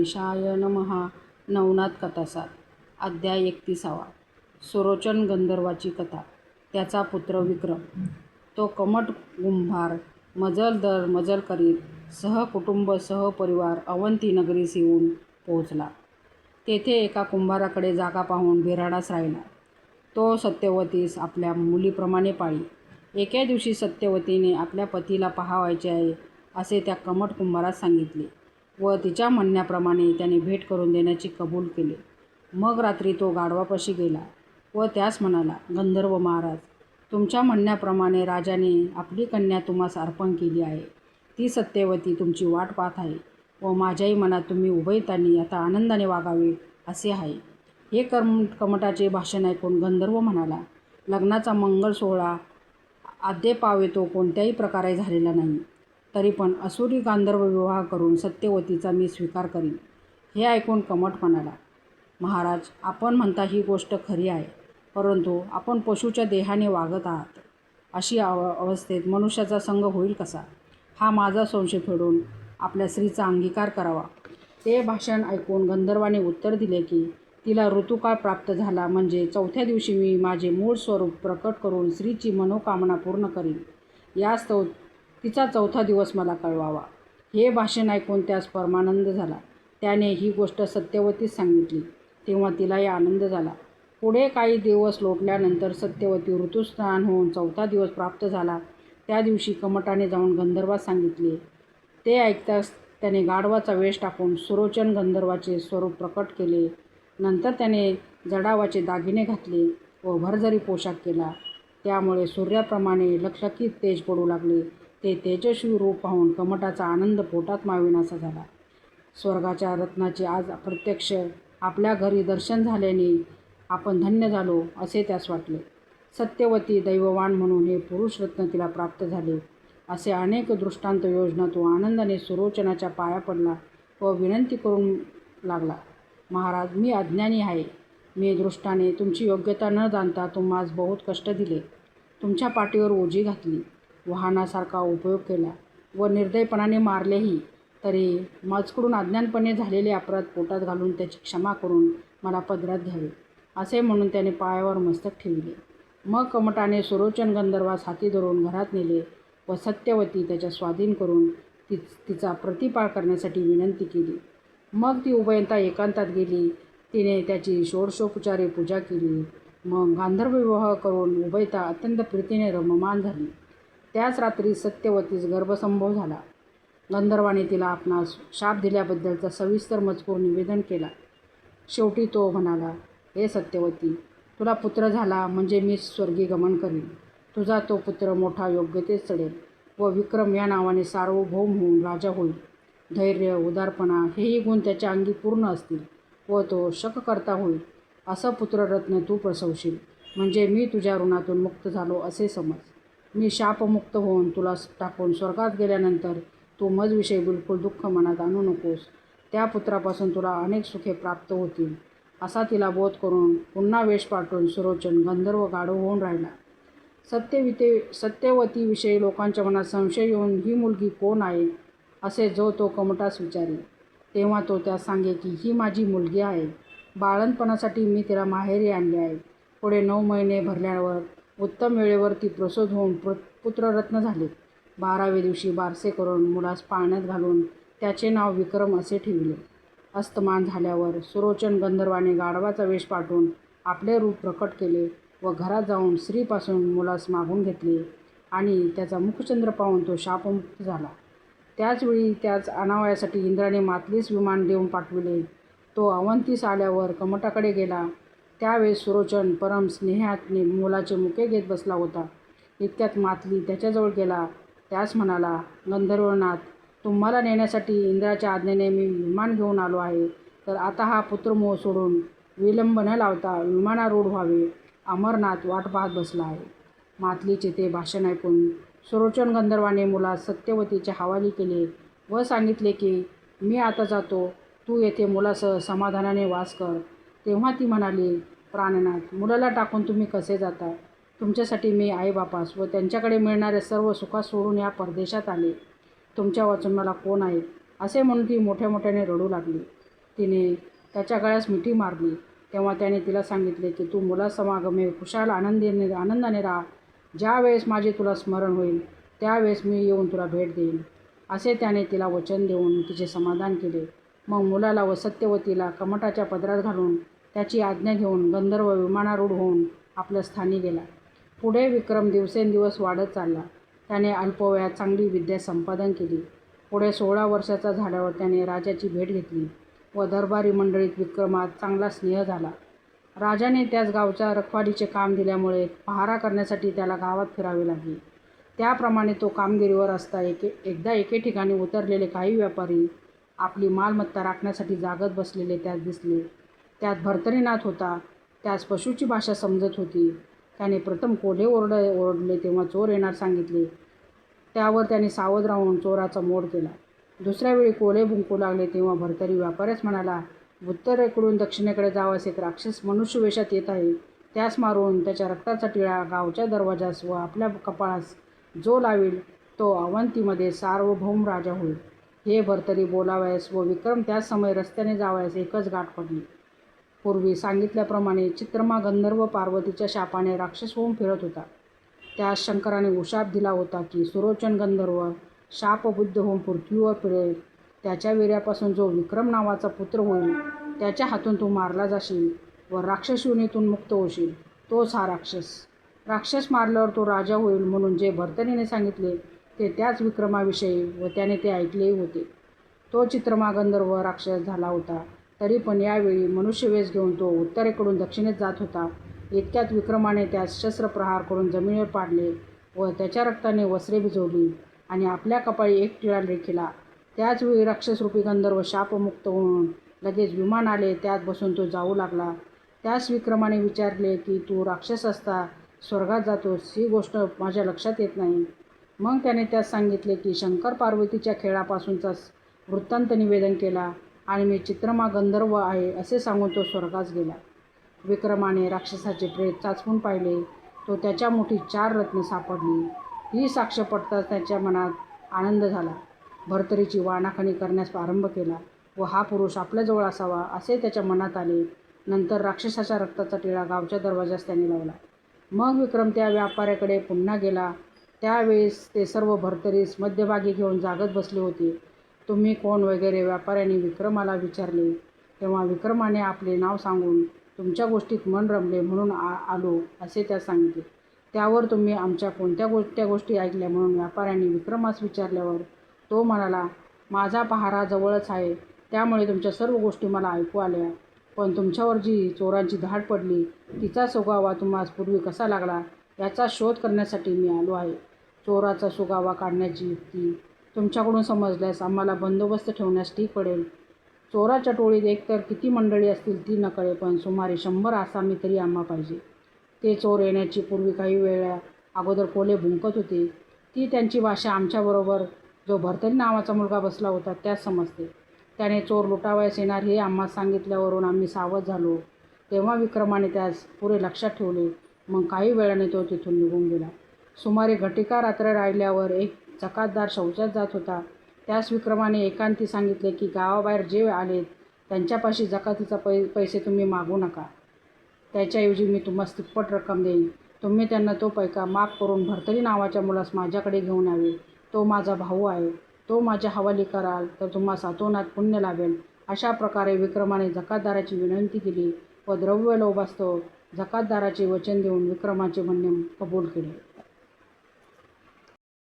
गणेशाय नमः. नवनाथ कथासार अध्याय 31. सुरोचन गंधर्वाची कथा. त्याचा पुत्र विक्रम. तो कमट कुंभार मजल दर मजल करीत सहकुटुंब सहपरिवार अवंती नगरीस येऊन पोहोचला. तेथे एका कुंभाराकडे जागा पाहून बिऱ्हाडच राहिला. तो सत्यवतीस आपल्या मुलीप्रमाणे पाळी. एके दिवशी सत्यवतीने आपल्या पतीला पाहावायचे आहे असे त्या कमट कुंभारास सांगितले व तिच्या म्हणण्याप्रमाणे त्याने भेट करून देण्याची कबूल केले. मग रात्री तो गाढवापाशी गेला व त्यास म्हणाला, गंधर्व महाराज, तुमच्या म्हणण्याप्रमाणे राजाने आपली कन्या तुम्हास अर्पण केली आहे. ती सत्यवती तुमची वाट पाहत आहे व माझ्याही मनात तुम्ही उभयतांनी आता आनंदाने वागावे असे आहे. हे कमटाचे भाषण ऐकून गंधर्व म्हणाला, लग्नाचा मंगल सोहळा आद्येपावे तो कोणत्याही प्रकारे झालेला नाही, तरी पण असुरी गांधर्व विवाह करून सत्यवतीचा मी स्वीकार करीन. हे ऐकून कमट म्हणाला, महाराज, आपण म्हणता ही गोष्ट खरी आहे, परंतु आपण पशुच्या देहाने वागत आहात. अशी अवस्थेत मनुष्याचा संग होईल कसा? हा माझा संशय फेडून आपल्या स्त्रीचा अंगीकार करावा. ते भाषण ऐकून गंधर्वाने उत्तर दिले की तिला ऋतुकाळ प्राप्त झाला म्हणजे चौथ्या दिवशी मी माझे मूळ स्वरूप प्रकट करून स्त्रीची मनोकामना पूर्ण करीन. यास्तव तिचा चौथा दिवस मला कळवावा. हे भाषण ऐकून त्यास परमानंद झाला. त्याने ही गोष्ट सत्यवतीस सांगितली तेव्हा तिलाही आनंद झाला. पुढे काही दिवस लोटल्यानंतर सत्यवती ऋतुस्नान होऊन चौथा दिवस प्राप्त झाला. त्या दिवशी कमटाने जाऊन गंधर्वास सांगितले. ते ऐकताच त्याने गाढवाचा वेश टाकून सुरोचन गंधर्वाचे स्वरूप प्रकट केले. नंतर त्याने जडावाचे दागिने घातले व भरजरी पोशाख केला. त्यामुळे सूर्याप्रमाणे लखलखीत तेज पडू लागले. ते तेजस्वी रूप पाहून कमटाचा आनंद पोटात मावेनासा झाला. स्वर्गाच्या रत्नाचे आज प्रत्यक्ष आपल्या घरी दर्शन झाल्याने आपण धन्य झालो असे त्यास वाटले. सत्यवती दैववान म्हणून हे पुरुष रत्न तिला प्राप्त झाले असे अनेक दृष्टांत योजना तो आनंदाने सुरोचनाच्या पाया पडला व विनंती करून लागला, महाराज, मी अज्ञानी आहे. मी दृष्टाने तुमची योग्यता न जाणता तुम्हास बहुत कष्ट दिले. तुमच्या पाठीवर ओझी घातली, वाहनासारखा उपयोग केला व निर्दयपणाने मारलेही, तरी माझकडून अज्ञानपणे झालेले अपराध पोटात घालून त्याची क्षमा करून मला पदरात घ्यावे असे म्हणून त्याने पायावर मस्तक ठेवले. मग कमटाने सुरोचन गंधर्वास हाती धरून घरात नेले व सत्यवती त्याच्या स्वाधीन करून तिचा प्रतिपाळ करण्यासाठी विनंती केली. मग ती उभयता एकांतात गेली. तिने त्याची षोडशोपचारे पूजा केली. मग गांधर्व विवाह करून उभयता अत्यंत प्रीतीने रममाण झाली. त्याच रात्री सत्यवतीस गर्भसंभव झाला. गंधर्वाने तिला आपणास शाप दिल्याबद्दलचा सविस्तर मजकूर निवेदन केला. शेवटी तो म्हणाला, हे सत्यवती, तुला पुत्र झाला म्हणजे मी स्वर्गी गमन करीन. तुझा तो पुत्र मोठा योग्यतेत चढेल व विक्रम या नावाने सार्वभौम होऊन राजा होईल. धैर्य, उदारपणा हेही गुण त्याच्या अंगी पूर्ण असतील व तो शककर्ता होईल. असं पुत्ररत्न तू प्रसवशील म्हणजे मी तुझ्या ऋणातून मुक्त झालो असे समज. मी शापमुक्त होऊन तुला टाकून स्वर्गात गेल्यानंतर तू मजविषयी बिलकुल दुःख मनात आणू नकोस. त्या पुत्रापासून तुला अनेक सुखे प्राप्त होतील. असा तिला बोध करून पुन्हा वेश पाठवून सुरोचन गंधर्व गाढव होऊन राहिला. सत्यवतीविषयी लोकांच्या मनात संशय येऊन ही मुलगी कोण आहे असे जो तो कमटास विचारे, तेव्हा तो त्यास सांगे की ही माझी मुलगी आहे. बाळंतपणासाठी मी तिला माहेरी आणली आहे. पुढे 9 महिने भरल्यावर उत्तम वेळेवर ती प्रसूत होऊन पुत्ररत्न झाले. 12व्या दिवशी बारसे करून मुलास पाळण्यात घालून त्याचे नाव विक्रम असे ठेवले. अस्तमान झाल्यावर सुरोचन गंधर्वाने गाढवाचा वेश पाठवून आपले रूप प्रकट केले व घरात जाऊन स्त्रीपासून मुलास मागून घेतले आणि त्याचा मुखचंद्र पाहून तो शापमुक्त झाला. त्याचवेळी त्याच आणावयासाठी इंद्राने मातलीस विमान देऊन पाठविले. तो अवंतीस आल्यावर कमटाकडे गेला. त्यावेळेस सुरोचन परम स्नेहाने मुलाचे मुके घेत बसला होता. इतक्यात मातली त्याच्याजवळ गेला. त्यास म्हणाला, गंधर्वनाथ, तुम्हाला नेण्यासाठी इंद्राच्या आज्ञेने मी विमान घेऊन आलो आहे. तर आता हा पुत्रमोह सोडून विलंब न लावता विमानारूढ व्हावे. अमरनाथ वाट पाहत बसला आहे. मातलीचे ते भाषण ऐकून सुरोचन गंधर्वाने मुलास सत्यवतीच्या हवाली केले व सांगितले की मी आता जातो, तू येथे मुलासह समाधानाने वास कर. तेव्हा ती म्हणाली, प्राणनाथ, मुलाला टाकून तुम्ही कसे जाता? तुमच्यासाठी मी आईबापास व त्यांच्याकडे मिळणाऱ्या सर्व सुखास सोडून या परदेशात आले. तुमच्या वाचून मला कोण आहे? असे म्हणून ती मोठ्या मोठ्याने रडू लागली. तिने त्याच्या गळ्यास मिठी मारली. तेव्हा त्याने तिला सांगितले की तू मुलासमागमे खुशाल आनंदाने राहा. ज्या वेळेस माझे तुला स्मरण होईल त्यावेळेस मी येऊन तुला भेट देईन. असे त्याने तिला वचन देऊन तिचे समाधान केले. मग मुलाला व सत्यवतीला कमठाच्या पदरात घालून त्याची आज्ञा घेऊन गंधर्व विमानारूढ होऊन आपल्या स्थानी गेला. पुढे विक्रम दिवसेंदिवस वाढत चालला. त्याने अल्पवयात चांगली विद्या संपादन केली. पुढे 16 वर्षाचा झाल्यावर त्याने राजाची भेट घेतली व दरबारी मंडळीत विक्रमात चांगला स्नेह झाला. राजाने त्याच गावच्या रखवालीचे काम दिल्यामुळे पहारा करण्यासाठी त्याला गावात फिरावे लागले. त्याप्रमाणे तो कामगिरीवर असता एकदा एके ठिकाणी उतरलेले काही व्यापारी आपली मालमत्ता राखण्यासाठी जागत बसलेले त्यास दिसले. त्यात भर्तरीनाथ होता. त्यास पशुची भाषा समजत होती. त्याने प्रथम कोल्हे ओरडले तेव्हा चोर येणार सांगितले. त्यावर त्याने सावध राहून चोराचा मोड केला. दुसऱ्या वेळी कोल्हे भुंकू लागले तेव्हा भर्तरी व्यापाऱ्यास म्हणाला, उत्तरेकडून दक्षिणेकडे जावास एक राक्षस मनुष्य वेशात येत आहे. त्यास मारून त्याच्या रक्ताचा टिळा गावच्या दरवाजास व आपल्या कपाळास जो लावील तो अवंतीमध्ये सार्वभौम राजा होईल. हे भर्तरी बोलावयास व विक्रम त्याच समय रस्त्याने जावयास एकच गाठ पडली. पूर्वी सांगितल्याप्रमाणे चित्रमा गंधर्व पार्वतीच्या शापाने राक्षस होऊन फिरत होता. त्यास शंकराने उशाप दिला होता की सुरोचन गंधर्व शापबुद्ध होऊन पृथ्वीवर फिरेल. त्याच्या वीर्यापासून जो विक्रम नावाचा पुत्र होईल त्याच्या हातून तू मारला जाशील व राक्षस योनीतून मुक्त होशील. तोच हा राक्षस मारल्यावर तो राजा होईल म्हणून जे भर्तरीने सांगितले ते त्याच विक्रमाविषयी व त्याने ते ऐकलेही होते. तो चित्रमा गंधर्व राक्षस झाला होता तरी पण यावेळी मनुष्यवेश घेऊन तो उत्तरेकडून दक्षिणेत जात होता. इतक्यात विक्रमाने त्यास शस्त्रप्रहार करून जमिनीवर पाडले व त्याच्या रक्ताने वस्त्रे भिजवली आणि आपल्या कपाळी एक टिळा लेखिला. त्याचवेळी राक्षसरूपी गंधर्व शापमुक्त होऊन लगेच विमान आले. त्यात बसून तो जाऊ लागला. त्यास विक्रमाने विचारले की तू राक्षस असता स्वर्गात जातोस, ही गोष्ट माझ्या लक्षात येत नाही. मग त्याने त्यास सांगितले की शंकर पार्वतीच्या खेळापासूनचा वृत्तांत निवेदन केला आणि मी चित्रमा गंधर्व आहे असे सांगून तो स्वर्गास गेला. विक्रमाने राक्षसाचे प्रेत चाचपून पाहिले. तो त्याच्या मुठीत 4 रत्ने सापडली. ही साक्ष पडताच त्याच्या मनात आनंद झाला. भर्तरीची वाणाखणी करण्यास आरंभ केला व हा पुरुष आपल्याजवळ असावा असे त्याच्या मनात आले. नंतर राक्षसाच्या रक्ताचा टिळा गावच्या दरवाजास त्याने लावला. मग विक्रम त्या व्यापाऱ्याकडे पुन्हा गेला. त्यावेळेस ते सर्व भर्तरीस मध्यभागी घेऊन जागत बसले होते. तुम्ही कोण वगैरे व्यापाऱ्याने विक्रमाला विचारले. तेव्हा विक्रमाने आपले नाव सांगून तुमच्या गोष्टीत मन रमले म्हणून आलो असे त्यास सांगितले. त्यावर तुम्ही आमच्या कोणत्या गोष्टी ऐकल्या म्हणून व्यापाऱ्यांनी विक्रमास विचारल्यावर तो म्हणाला, माझा पहारा जवळच आहे त्यामुळे तुमच्या सर्व गोष्टी मला ऐकू आल्या. पण तुमच्यावर जी चोरांची धाड पडली तिचा सुगावा तुम्हास पूर्वी कसा लागला याचा शोध करण्यासाठी मी आलो आहे. चोराचा सुगावा काढण्याची युक्ती तुमच्याकडून समजल्यास आम्हाला बंदोबस्त ठेवण्यास ठीक पडेल. चोराच्या टोळीत एकतर किती मंडळी असतील ती न कळे पण सुमारे 100 आसामी तरी आम्हा पाहिजे. ते चोर येण्याची पूर्वी काही वेळा अगोदर कोल्हे भुंकत होते. ती त्यांची भाषा आमच्याबरोबर जो भर्तरी नावाचा मुलगा बसला होता त्यास समजते. त्याने चोर लुटावयास येणार हे आम्हाला सांगितल्यावरून आम्ही सावध झालो. तेव्हा विक्रमाने त्यास पुरे लक्षात ठेवले. मग काही वेळाने तो तिथून निघून गेला. सुमारे घटिका रात्र राहिल्यावर एक जकातदार शौचात जात होता. त्यास विक्रमाने एकांती सांगितले की गावाबाहेर जे आलेत त्यांच्यापाशी जकातीचा पैसे तुम्ही मागू नका. त्याच्याऐवजी मी तुम्हाला तिप्पट रक्कम देईन. तुम्ही त्यांना तो पैका माफ करून भर्तरी नावाच्या मुलास माझ्याकडे घेऊन यावे. तो माझा भाऊ आहे. तो माझ्या हवाली कराल तर तुम्हाला सातोनात पुण्य लाभेल. अशा प्रकारे विक्रमाने जकातदाराची विनंती केली व द्रव्य लोभास्तव जकातदाराचे वचन देऊन विक्रमाचे म्हणणे कबूल केले.